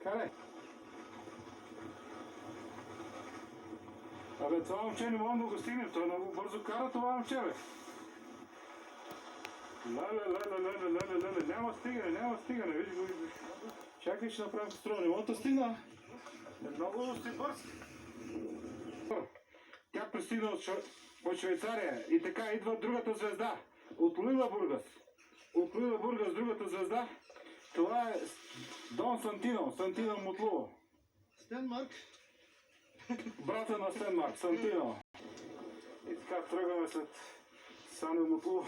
Карай! Абе, това момче не можем да го стигнем, той много бързо кара това момче, бе. Леле, няма стигане, виж го. Чакай, ще направим строя, не мога да стигна. Много си бърз. Тя пристигна от Швейцария и така идва другата звезда от Лила Бургас, другата звезда. Това е Дон Сантино Мутлово. Стенмарк. Брата на Стенмарк, Сантино. И така тръгваме след Санио Мутлово.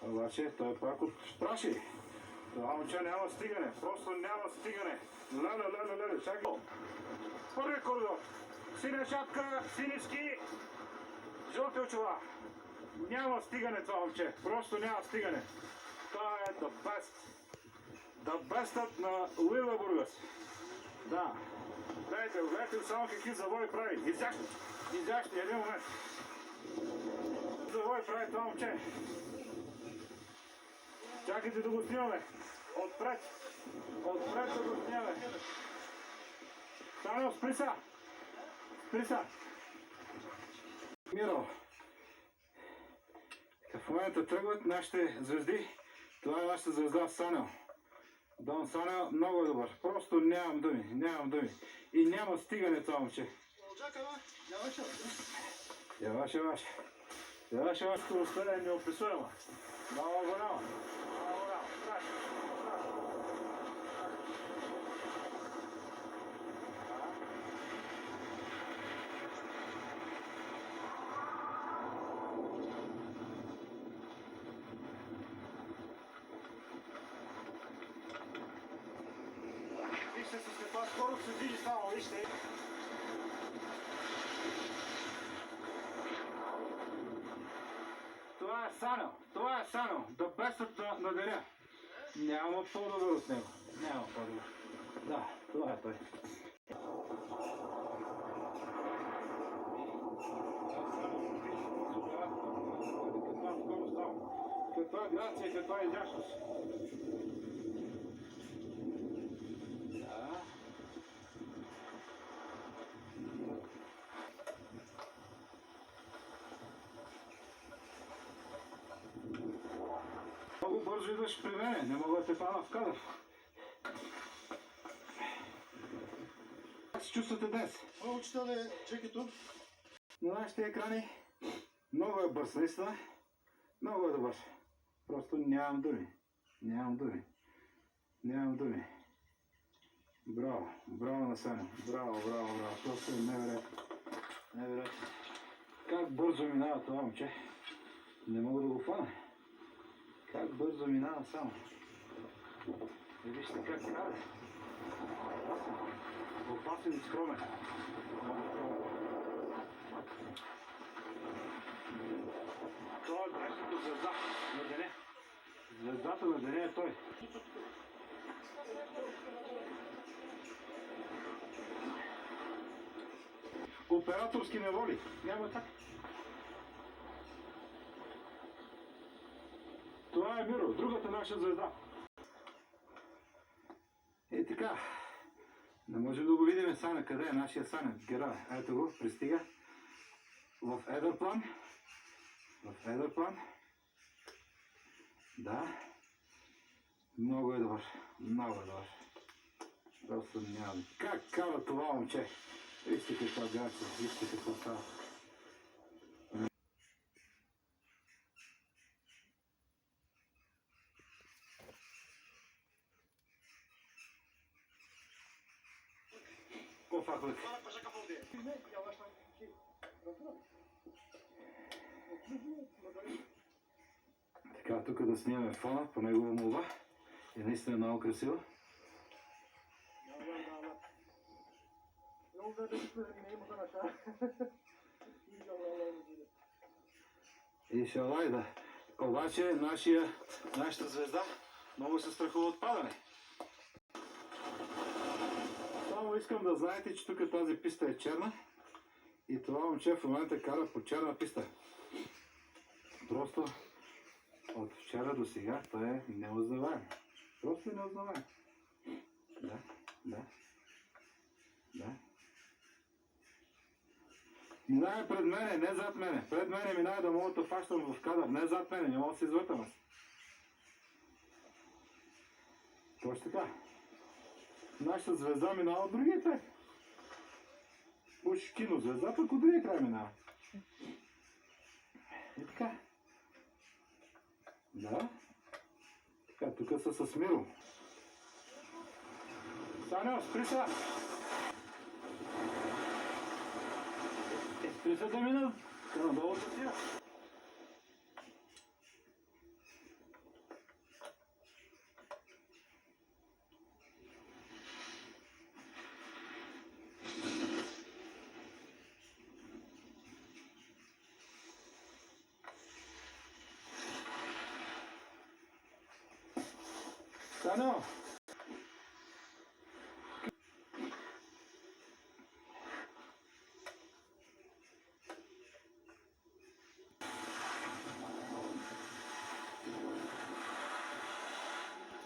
Обаче той пак от Праши. Това момче няма стигане, просто няма стигане. Леле, чакай. Първи коридор. Синя шапка, сини ски, жълти очила. Няма стигане това момче, просто няма стигане. Това е the best. The bestът на Лила Бургас. Да. Гледайте само какви завои прави. Изящни, един момент. Завои прави това момче. Чакайте да го снимаме. Отпред да го снимаме. Санио, спри са. Миро. В момента тръгват нашите звезди. Това е нашата звезда Санио. Дон Санио много е добър. Просто нямам думи. И няма стигане това момче. Яваше. Скоростта е неописуема. Много голяма. Вижте с каква скорост се движи само, вижте. Това е Санио, the best на деня. Няма по-добър от него. Да, това е той. Каква грация, каква изящност. Много бързо идваш при мене, не мога да те пана в кадър. Как се чувствате днес? Много читане чекито. На нашите екрани много е бърз, наистина. Много е добър. Просто нямам думи. Браво на Санио. Браво. Просто е невероятно. Как бързо минава това момче. Не мога да го фана. Как бързо минава само. И вижте как кара. Опасен и скромен. Това е днешната звезда на деня. Звездата на деня е той. Операторски неволи. Няма как. Това е Миро, другата наша звезда. И така. Не можем да го видим Саня. Къде е нашия Саня? Герой. Ето го, пристига. В Едърплан. Да. Много е добър. Просто нямам. Как кара това момче? Вижте каква грация, вижте какво става. Така, тук да снимаме фона по негова молба. И наистина много красиво. И шалайда. Обаче нашата звезда много се страхува от падане. Само искам да знаете, че тук тази писта е черна и това момче в момента кара по черна писта. Просто от вчера до сега той е неузнаваем. Просто неузнаваем. Да. Минае пред мене, не зад мене. Пред мене минае да мога да фащам в кадър, не зад мене, не мога да се извъртам аз. Точно така. Нашата звезда минава от другия край. Уж кинозвезда, пък от другия край минава. И така. Да. Така, тук са с Миро. Саню, спри са! Спри са да мина. Надолу да тия. Саню!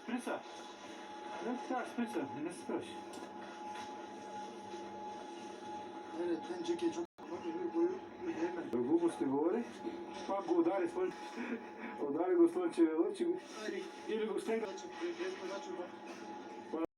Спри са! Не така, спри са, не се спреш. Evet, ben Jack'i çok boyu yemem. Глупости говори, пак го удари удари го слънчевия лъч или го стегна. Без подача,